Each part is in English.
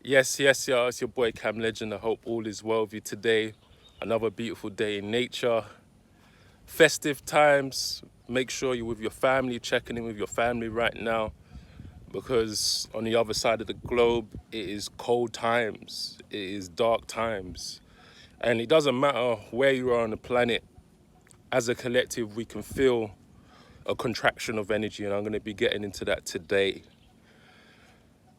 Yes, yeah, it's your boy Cam Legend. I hope all is well with you today. Another beautiful day in nature. Festive times. Make sure you're with your family, checking in with your family right now, because on the other side of the globe, it is cold times, it is dark times. And it doesn't matter where you are on the planet, as a collective, we can feel a contraction of energy, and I'm going to be getting into that today.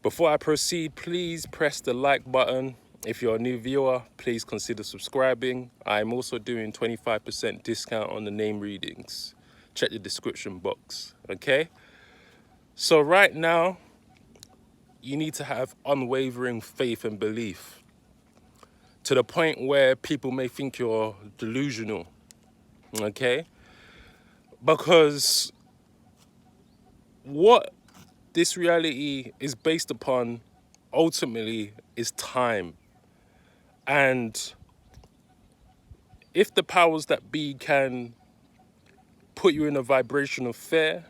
Before I proceed, please press the like button. If you're a new viewer, please consider subscribing. I'm also doing 25% discount on the name readings. Check the description box, okay? So right now, you need to have unwavering faith and belief to the point where people may think you're delusional, okay? Because what this reality is based upon ultimately is time. And if the powers that be can put you in a vibration of fear,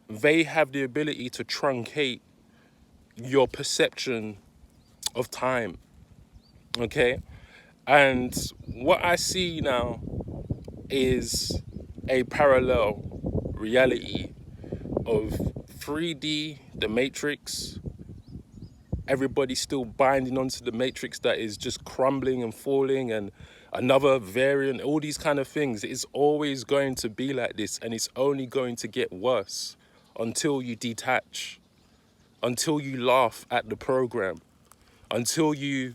they have the ability to truncate your perception of time, okay? And what I see now is a parallel reality of 3D, the Matrix. Everybody's still binding onto the Matrix that is just crumbling and falling, and another variant, all these kind of things. It's always going to be like this, and it's only going to get worse until you detach, until you laugh at the program, until you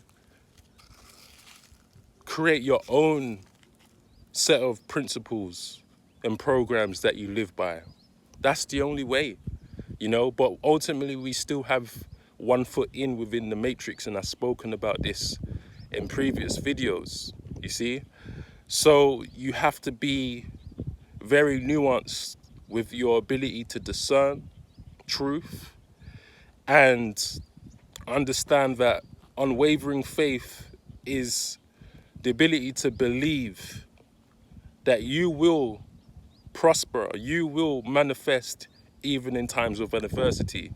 create your own set of principles and programs that you live by. That's the only way, but ultimately we still have one foot in within the Matrix, and I've spoken about this in previous videos, you see? So you have to be very nuanced with your ability to discern truth and understand that unwavering faith is the ability to believe that you will prosper, you will manifest even in times of adversity.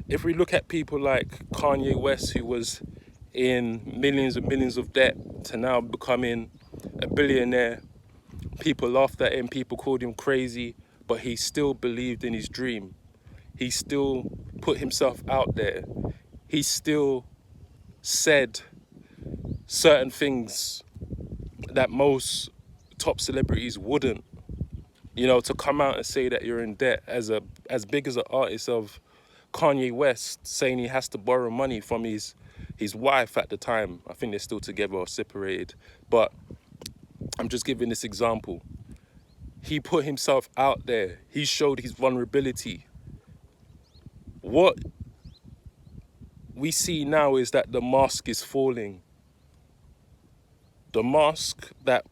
If we look at people like Kanye West, who was in millions and millions of debt to now becoming a billionaire, people laughed at him, people called him crazy, but he still believed in his dream. He still put himself out there. He still said certain things that most top celebrities wouldn't. To come out and say that you're in debt, as big as an artist of Kanye West, saying he has to borrow money from his wife at the time. I think they're still together or separated, but I'm just giving this example. He put himself out there. He showed his vulnerability. What we see now is that the mask is falling. The mask that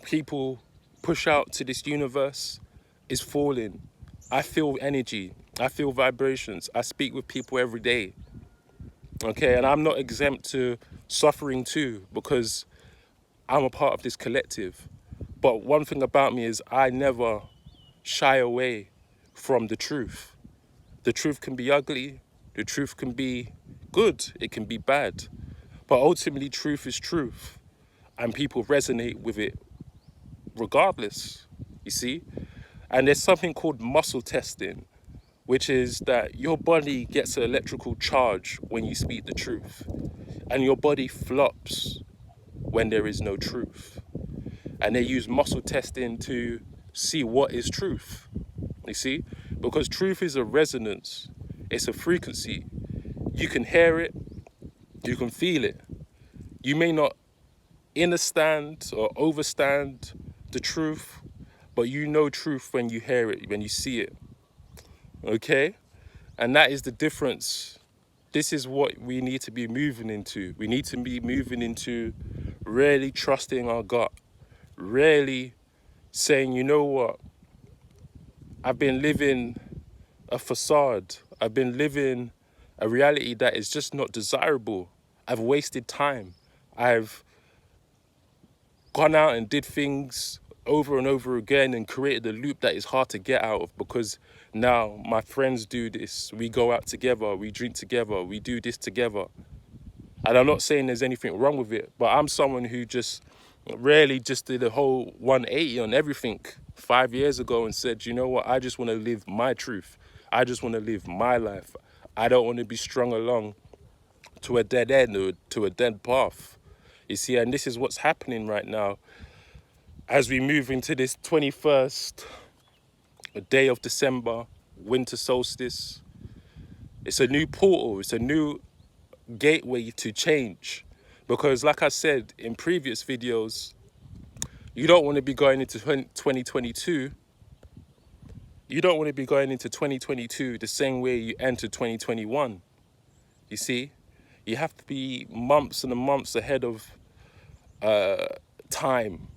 people push out to this universe is falling. I feel energy. I feel vibrations. I speak with people every day. Okay, and I'm not exempt to suffering too, because I'm a part of this collective. But one thing about me is I never shy away from the truth. The truth can be ugly. The truth can be good. It can be bad. But ultimately, truth is truth. And people resonate with it regardless, you see? And there's something called muscle testing, which is that your body gets an electrical charge when you speak the truth. And your body flops when there is no truth. And they use muscle testing to see what is truth, you see? Because truth is a resonance, it's a frequency. You can hear it, you can feel it. You may not understand or overstand the truth, but you know truth when you hear it, when you see it, okay? And that is the difference. This is what we need to be moving into. We need to be moving into really trusting our gut, really saying, you know what, I've been living a facade. I've been living a reality that is just not desirable. I've wasted time. I've gone out and did things over and over again and created a loop that is hard to get out of, because now my friends do this. We go out together, we drink together, we do this together. And I'm not saying there's anything wrong with it, but I'm someone who just really just did a whole 180 on everything 5 years ago and said, you know what, I just want to live my truth. I just want to live my life. I don't want to be strung along to a dead end or to a dead path. You see, and this is what's happening right now as we move into this 21st day of December, winter solstice. It's a new portal, it's a new gateway to change. Because like I said in previous videos, you don't want to be going into 2022. You don't want to be going into 2022 the same way you entered 2021. You see? You have to be months and months ahead of time.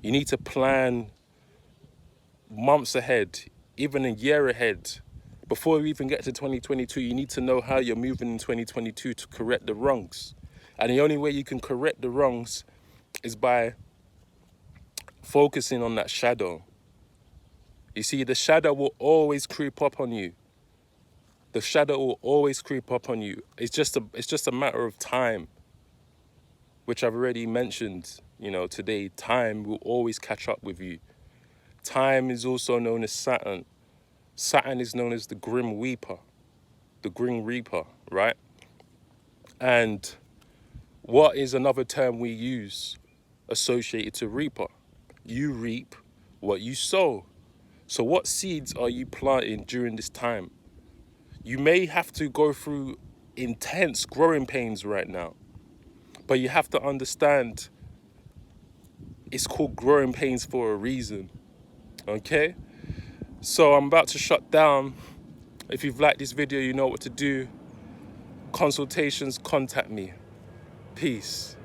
You need to plan months ahead, even a year ahead. Before we even get to 2022, you need to know how you're moving in 2022 to correct the wrongs. And the only way you can correct the wrongs is by focusing on that shadow. You see, the shadow will always creep up on you. The shadow will always creep up on you. It's just a matter of time, which I've already mentioned, you know, today. Time will always catch up with you. Time is also known as Saturn. Saturn is known as the Grim Reaper, right? And what is another term we use associated to reaper? You reap what you sow. So what seeds are you planting during this time? You may have to go through intense growing pains right now, but you have to understand it's called growing pains for a reason, okay? So I'm about to shut down. If you've liked this video, you know what to do. Consultations, contact me. Peace.